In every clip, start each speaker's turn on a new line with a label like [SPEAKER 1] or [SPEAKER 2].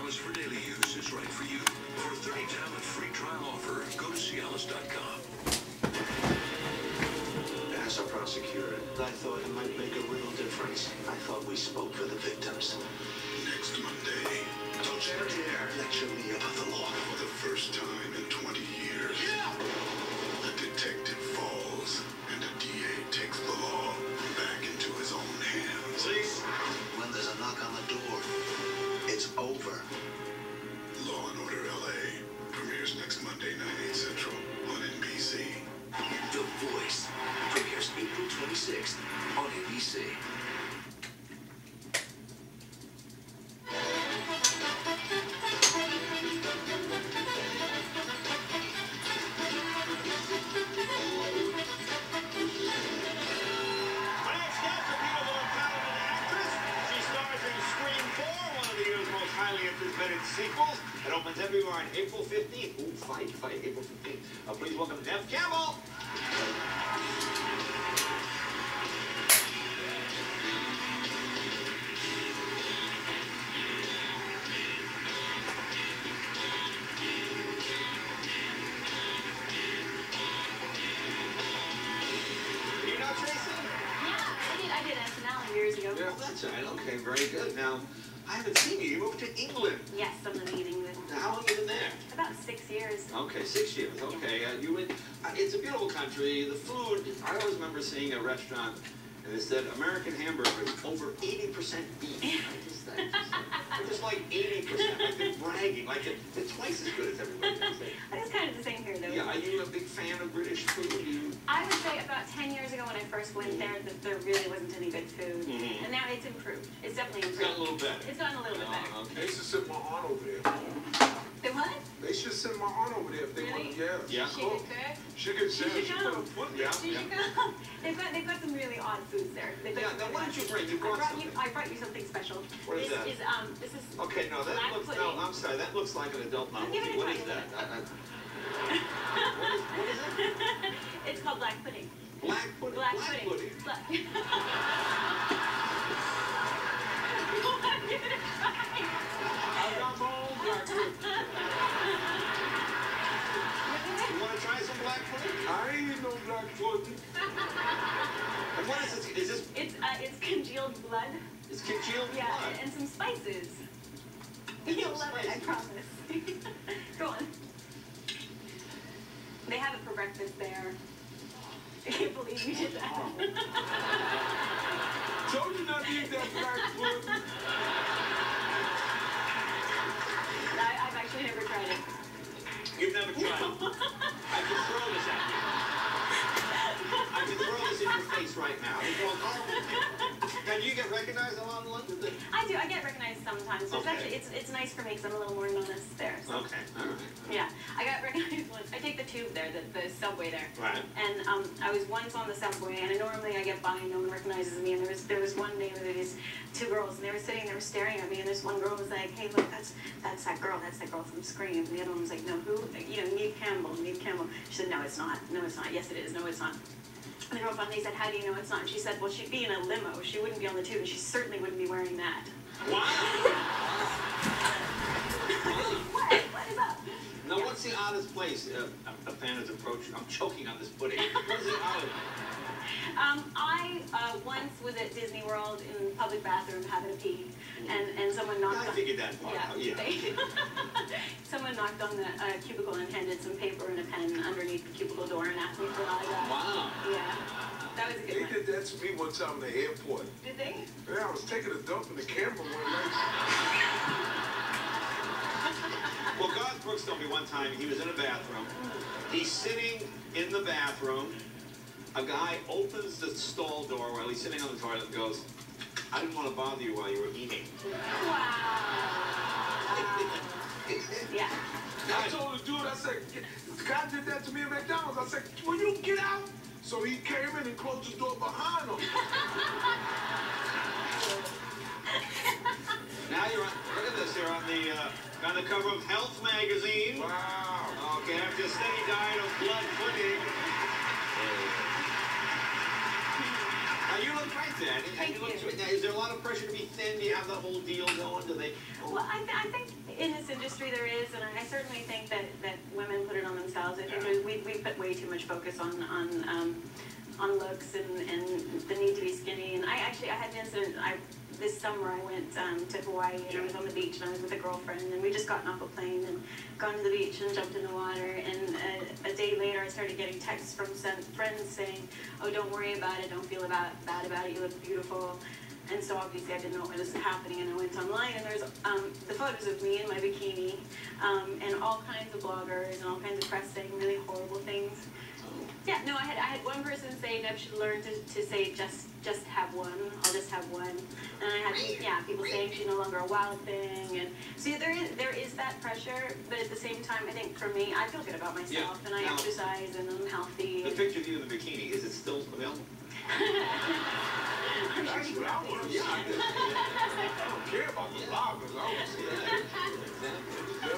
[SPEAKER 1] Cialis for daily use is right for you. For a 30-tablet free trial offer, go to Cialis.com.
[SPEAKER 2] As a prosecutor, I thought it might make a little difference. I thought we spoke for the victims.
[SPEAKER 1] Next Monday,
[SPEAKER 2] Don't you dare lecture me about the law.
[SPEAKER 1] for the first time in 20 years, a detective falls and a DA takes the law back into his own hands.
[SPEAKER 2] Please? When there's a knock on the door, it's over.
[SPEAKER 1] Law and Order LA premieres next Monday, 9/8 Central on NBC.
[SPEAKER 3] The Voice premieres April 26th on NBC.
[SPEAKER 4] My next guest, a beautiful and talented actress. She stars in Scream 4, one of the year's most highly anticipated sequels. It opens everywhere on April 15th. Ooh, fight, April 15th. Please welcome Neve Campbell. Do you know Tracy?
[SPEAKER 5] Yeah, I did SNL years ago.
[SPEAKER 4] Yeah, that's right. Okay, very good. Now, I haven't seen you. You moved to England.
[SPEAKER 5] Yes, I'm living in England.
[SPEAKER 4] Now, how long have you been there?
[SPEAKER 5] About 6 years.
[SPEAKER 4] Okay, 6 years. Okay, you went. It's a beautiful country. The food. I always remember seeing a restaurant, and it said American hamburgers over 80% beef. I just like 80%. Like they're bragging. Like they're twice as good as everybody else.
[SPEAKER 5] I think it's kind of the same here, though.
[SPEAKER 4] Yeah, are you a big fan of British food?
[SPEAKER 5] I would say about 10 years ago when I first went there that there really wasn't any good food.
[SPEAKER 4] Mhm.
[SPEAKER 5] And now it's improved. It's definitely
[SPEAKER 4] It's gotten a
[SPEAKER 5] improved.
[SPEAKER 4] little better.
[SPEAKER 5] It's gotten a little bit better.
[SPEAKER 4] Okay.
[SPEAKER 6] They should send my aunt over there.
[SPEAKER 5] The what?
[SPEAKER 6] They should send my aunt over there if they
[SPEAKER 5] Really?
[SPEAKER 6] want. Yeah.
[SPEAKER 4] Yeah.
[SPEAKER 5] She could cook.
[SPEAKER 6] She could
[SPEAKER 5] She should
[SPEAKER 6] she
[SPEAKER 5] go.
[SPEAKER 6] put a foot.
[SPEAKER 4] Yeah.
[SPEAKER 5] She
[SPEAKER 4] Yeah.
[SPEAKER 5] should go. They've got some really odd foods there. They've got
[SPEAKER 4] Yeah.
[SPEAKER 5] some
[SPEAKER 4] Now,
[SPEAKER 5] really
[SPEAKER 4] what
[SPEAKER 5] odd
[SPEAKER 4] did you
[SPEAKER 5] foods.
[SPEAKER 4] bring? You brought something.
[SPEAKER 5] I brought you something special.
[SPEAKER 4] What is
[SPEAKER 5] this
[SPEAKER 4] that?
[SPEAKER 5] This is
[SPEAKER 4] Okay, no, that
[SPEAKER 5] black
[SPEAKER 4] looks.
[SPEAKER 5] pudding.
[SPEAKER 4] No, I'm sorry. That looks like an adult
[SPEAKER 5] I'll give
[SPEAKER 4] novelty.
[SPEAKER 5] it a
[SPEAKER 4] What
[SPEAKER 5] try.
[SPEAKER 4] is that? What is it?
[SPEAKER 5] It's called black pudding.
[SPEAKER 4] Black pudding.
[SPEAKER 5] Black pudding. Black. Give it a try.
[SPEAKER 6] I got my own black pudding.
[SPEAKER 4] You want to try some black pudding?
[SPEAKER 6] I ain't eat no black pudding.
[SPEAKER 4] And what is this? Is this?
[SPEAKER 5] It's congealed blood.
[SPEAKER 4] It's congealed
[SPEAKER 5] Yeah,
[SPEAKER 4] blood.
[SPEAKER 5] and some spices.
[SPEAKER 4] And
[SPEAKER 5] You'll
[SPEAKER 4] some
[SPEAKER 5] love it, I
[SPEAKER 4] spices.
[SPEAKER 5] promise. Go on. They have it for breakfast there. I can't believe you did that.
[SPEAKER 6] Told you not to eat that black pudding.
[SPEAKER 5] I've actually never tried it.
[SPEAKER 4] You've never tried it. I can throw this at you. I can throw this in your face right now. You're going, oh. Now, do you get recognized a lot in London?
[SPEAKER 5] I do. I get recognized sometimes. So
[SPEAKER 4] Okay.
[SPEAKER 5] it's nice for me because I'm a little more honest there. So.
[SPEAKER 4] Okay, all right.
[SPEAKER 5] Yeah, I got recognized once. I take the tube there, the subway there.
[SPEAKER 4] Right.
[SPEAKER 5] And I was once on the subway, and normally I get by and no one recognizes me. And there was one day where these two girls, and they were sitting there staring at me. And this one girl was like, "Hey, look, that's that girl from Scream." And the other one was like, "No, who? You know, Neve Campbell." She said, "No, it's not. No, it's not. Yes, it is. No, it's not." And the girl finally said, "How do you know it's not?" And she said, "Well, she'd be in a limo. She wouldn't be on the tube, and she certainly wouldn't be wearing that."
[SPEAKER 4] Wow.
[SPEAKER 5] What is up?
[SPEAKER 4] Now, what's the oddest place a fan has approached? I'm choking on this pudding. What is the oddest?
[SPEAKER 5] I once was at Disney World in the public bathroom having a pee, and someone knocked
[SPEAKER 4] I
[SPEAKER 5] on...
[SPEAKER 4] figured that part out, yeah.
[SPEAKER 5] Someone knocked on the cubicle and handed some paper and a pen underneath the cubicle door and asked me for an autograph.
[SPEAKER 4] Wow.
[SPEAKER 5] Yeah, that was a
[SPEAKER 6] They
[SPEAKER 5] good one.
[SPEAKER 6] did that to me one time in the airport.
[SPEAKER 5] Did they?
[SPEAKER 6] Yeah, I was taking a dump in the camera one night.
[SPEAKER 4] Well, Garth Brooks told me one time he was in a bathroom. He's sitting in the bathroom. A guy opens the stall door while he's sitting on the toilet and goes, "I didn't want to bother you while you were eating."
[SPEAKER 5] Wow. Yeah.
[SPEAKER 6] I told the dude, I said, the guy did that to me at McDonald's. I said, "Will you get out?" So he came in and closed the door behind him.
[SPEAKER 4] Now you're on, look at this, you're on the cover of Health magazine.
[SPEAKER 6] Wow.
[SPEAKER 4] Okay, after a steady diet of blood pudding. Now you look great then.
[SPEAKER 5] Thank you.
[SPEAKER 4] Now, is there a lot of pressure to be thin? Do you have the whole deal going? Do they?
[SPEAKER 5] Well, I think in this industry there is, and I certainly think that women put it on themselves. I think we put way too much focus on looks and the need to be skinny. And I had an incident. This summer I went to Hawaii, and I was on the beach, and I was with a girlfriend, and we just gotten off a plane and gone to the beach and jumped in the water. And a day later, I started getting texts from friends saying, "Oh, don't worry about it. Don't feel bad about it. You look beautiful." And so obviously I didn't know what was happening, and I went online, and there's the photos of me in my bikini, and all kinds of bloggers and all kinds of press saying really horrible things. Yeah, no, I had one person say Neve should learn to say just have one. I'll just have one. And I had people saying she's no longer a wild thing, and so there is that pressure, but at the same time, I think for me, I feel good about myself, and I exercise, and I'm healthy.
[SPEAKER 4] The picture of you in the bikini, is it still available?
[SPEAKER 6] That's what I want to see. I don't care about the bloggers. I want to see that.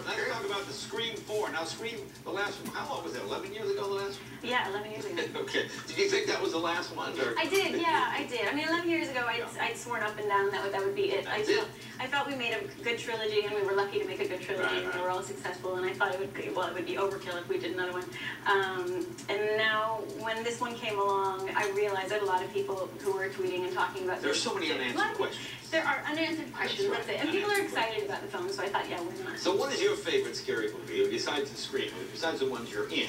[SPEAKER 4] Let's talk about the Scream 4. Now, Scream, the last one, how long was it? 11 years ago, the last one?
[SPEAKER 5] Yeah, 11 years ago.
[SPEAKER 4] Okay. Did you think that was the last one? Or?
[SPEAKER 5] I did, yeah, I did. I mean, 11 years ago, I'd sworn up and down that would be it. I felt we made a good trilogy, and we were lucky to make a good trilogy, and they were all successful, and I thought it would be overkill if we did another one. And now, when this one came along, I realized that a lot of people who were tweeting and talking about
[SPEAKER 4] There's so many unanswered questions.
[SPEAKER 5] There are unanswered questions, that's it. And people are excited about the film, so I thought, yeah, why not?
[SPEAKER 4] So what is your favorite scary movie, besides the Scream movie, besides the ones you're in?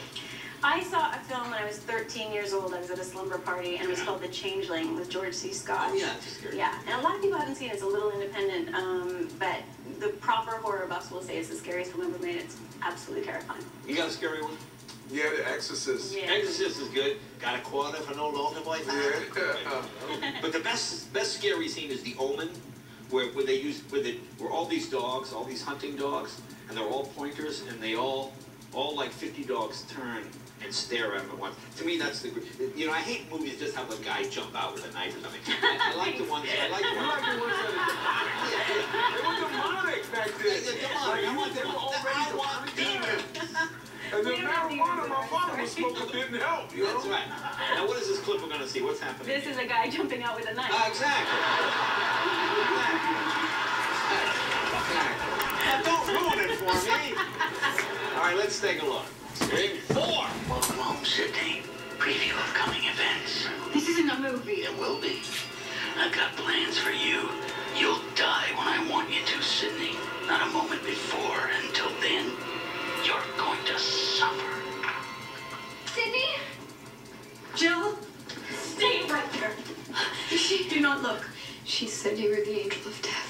[SPEAKER 5] I saw a film when I was 13 years old. I was at a slumber party, and it was called The Changeling with George C. Scott.
[SPEAKER 4] Oh, yeah, it's scary.
[SPEAKER 5] Yeah, and a lot of people haven't seen it. It's a little independent, but the proper horror buffs will say it's the scariest film ever made. It's absolutely terrifying.
[SPEAKER 4] You got a scary one?
[SPEAKER 6] Yeah, The Exorcist.
[SPEAKER 5] Yeah.
[SPEAKER 4] Exorcist is good. Got a quarter for no longer, boy?
[SPEAKER 6] Yeah.
[SPEAKER 4] But the best scary scene is The Omen, where all these dogs, all these hunting dogs, and they're all pointers, and they all like 50 dogs turn and stare at him at once. To me, that's the, you know, I hate movies just have a guy jump out with a knife or something. I like the ones,
[SPEAKER 6] You like the ones that are demonic. They were demonic back then.
[SPEAKER 4] They're demonic.
[SPEAKER 6] They were already
[SPEAKER 4] I want demons.
[SPEAKER 6] And the marijuana my father was smoking didn't help, you know?
[SPEAKER 4] That's right. Now, what is this clip we're going to see? What's happening?
[SPEAKER 5] This is a guy jumping out with a knife.
[SPEAKER 4] Exactly. Now, don't ruin it for me. All right, let's take a look. Scream 4.
[SPEAKER 3] Welcome home, Sydney. Preview of coming events.
[SPEAKER 5] This isn't a movie.
[SPEAKER 3] It will be. I've got plans for you. You'll die when I want you to, Sydney. Not a moment before. Until then, you're going to suffer.
[SPEAKER 5] Sydney? Jill? Stay right there. Do not look.
[SPEAKER 7] She said you were the angel of death.